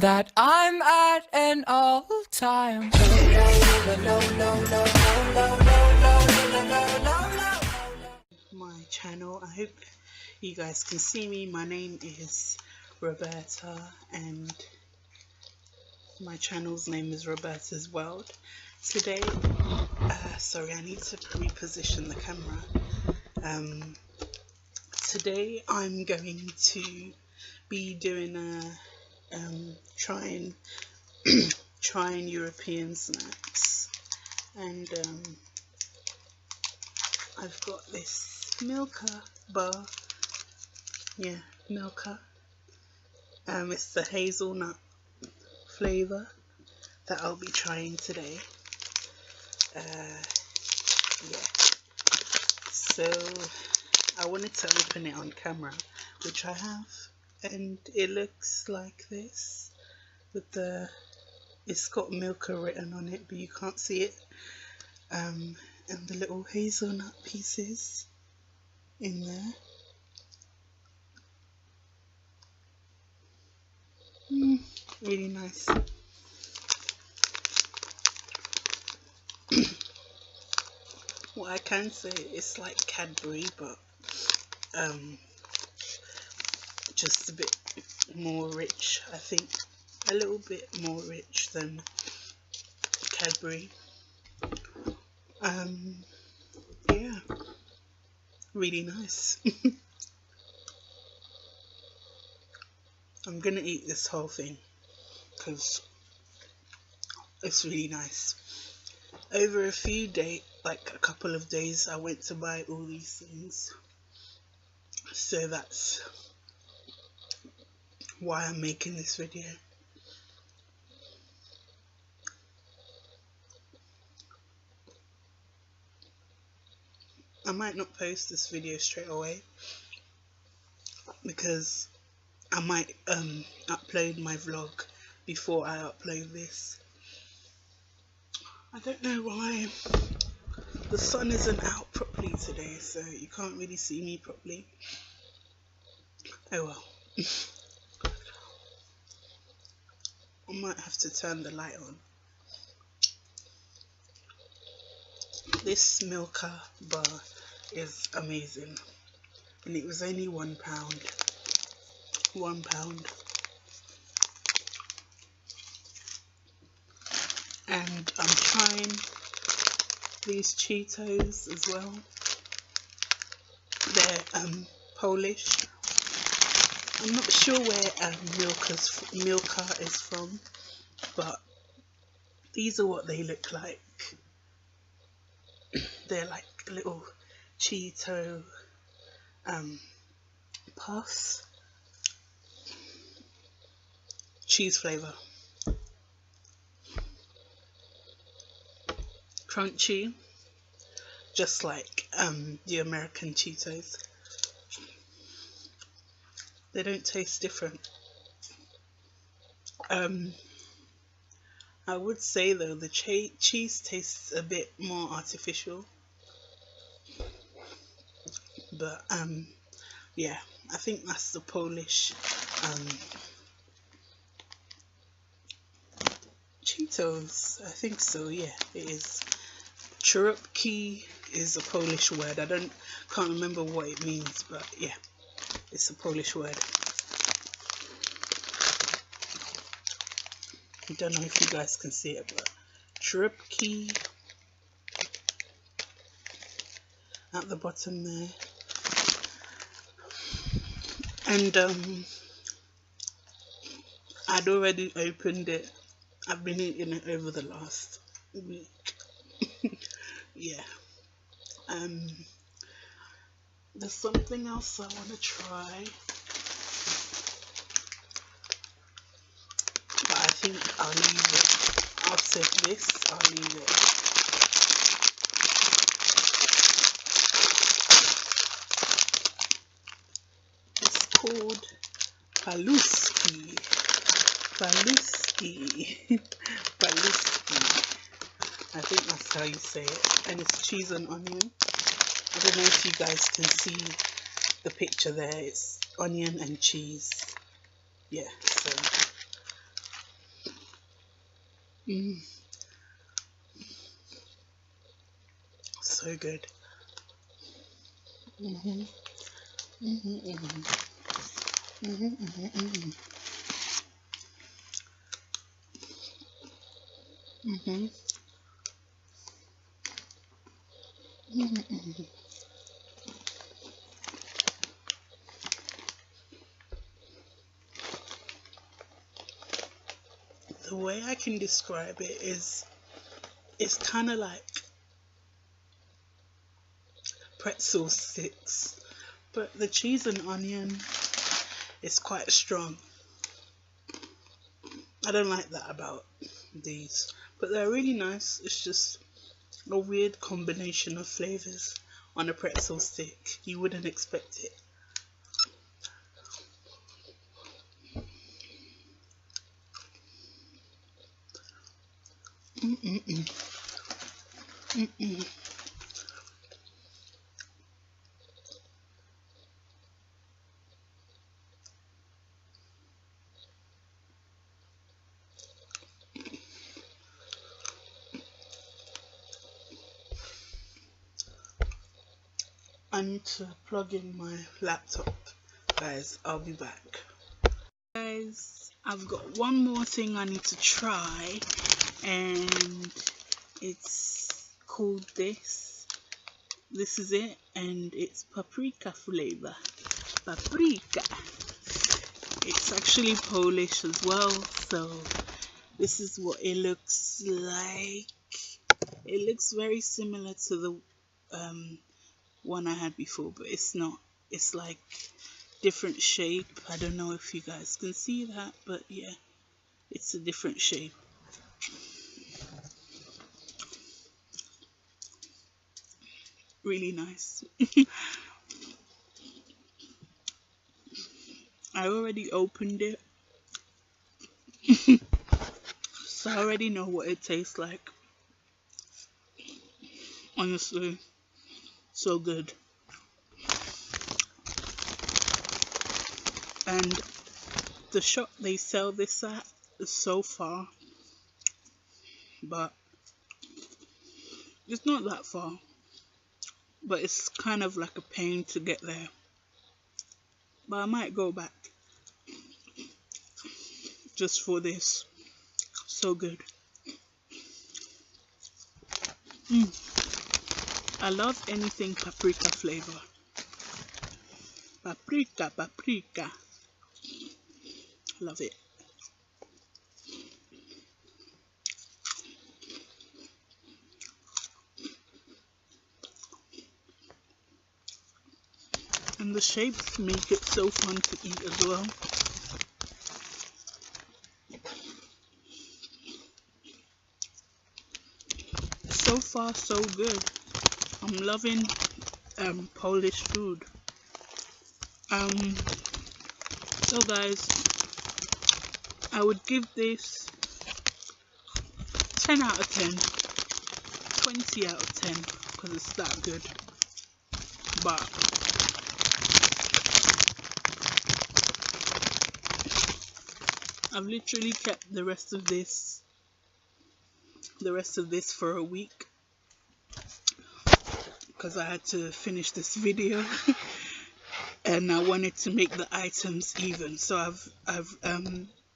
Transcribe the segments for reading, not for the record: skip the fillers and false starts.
that I'm at an all-time. My channel, I hope you guys can see me. My name is Roberta and my channel's name is Roberta's World. Today, sorry, I need to reposition the camera. Today I'm going to be doing a trying European snacks, and I've got this Milka bar. Yeah, Milka. It's the hazelnut flavour that I'll be trying today. Yeah. So I wanted to open it on camera, which I have, and it looks like this. With it's got Milka written on it, but you can't see it. And the little hazelnut pieces in there. Really nice. What I can say, it's like Cadbury, but just a bit more rich, I think. A little bit more rich than Cadbury. Yeah, really nice. I'm gonna eat this whole thing because it's really nice. Over a few days, like a couple of days, I went to buy all these things, so that's why I'm making this video. I might not post this video straight away because I might upload my vlog before I upload this. I don't know why the sun isn't out properly today, so you can't really see me properly. Oh well. I might have to turn the light on. This Milka bar is amazing, and it was only £1. £1. And I'm trying these Cheetos as well. They're Polish. I'm not sure where Milka is from, but these are what they look like. They're like little Cheeto puffs, cheese flavour, crunchy, just like the American Cheetos. They don't taste different. I would say though the cheese tastes a bit more artificial, but yeah, I think that's the Polish Cheetos. I think so. Yeah, it is. Cherupki is a Polish word. Can't remember what it means, but yeah, it's a Polish word. I don't know if you guys can see it, but Cherupki at the bottom there. And I'd already opened it. I've been eating it over the last week. Yeah. There's something else I want to try, but I think I'll leave it. After this, I'll leave it. It's called Paluski. I think that's how you say it. And it's cheese and onion. I don't know if you guys can see the picture there. It's onion and cheese. Yeah, so So good. Mhm. Mhm. Mhm. Mhm. Mhm. Mhm. Mhm. Mhm. The way I can describe it is, it's kind of like pretzel sticks, but the cheese and onion is quite strong. I don't like that about these, but they're really nice. It's just a weird combination of flavors on a pretzel stick. You wouldn't expect it. Mm-mm-mm. Mm-mm. I need to plug in my laptop, guys. I'll be back. Guys, I've got one more thing I need to try, and it's called this. This is it, and it's paprika flavor. Paprika. It's actually Polish as well, so this is what it looks like. It looks very similar to the one I had before, but it's not. It's like different shape. I don't know if you guys can see that, but yeah, it's a different shape. Really nice. I already opened it, so I already know what it tastes like. Honestly, so good. And the shop they sell this at is so far, but it's not that far. But it's kind of like a pain to get there. But I might go back just for this. So good. I love anything paprika flavor. Paprika, paprika. Love it. And the shapes make it so fun to eat as well. So far, so good. I'm loving Polish food. So guys, I would give this 10 out of 10, 20 out of 10, because it's that good. But I've literally kept the rest of this for a week, because I had to finish this video and I wanted to make the items even. So I've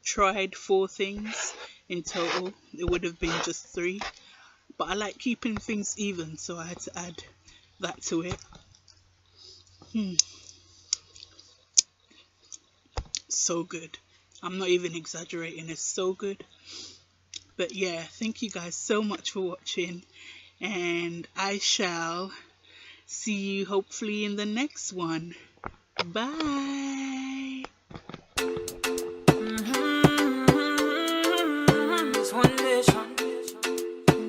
tried 4 things in total. It would have been just 3, but I like keeping things even, so I had to add that to it. So good. I'm not even exaggerating, it's so good. But yeah, thank you guys so much for watching, and I shall see you hopefully in the next one. Bye.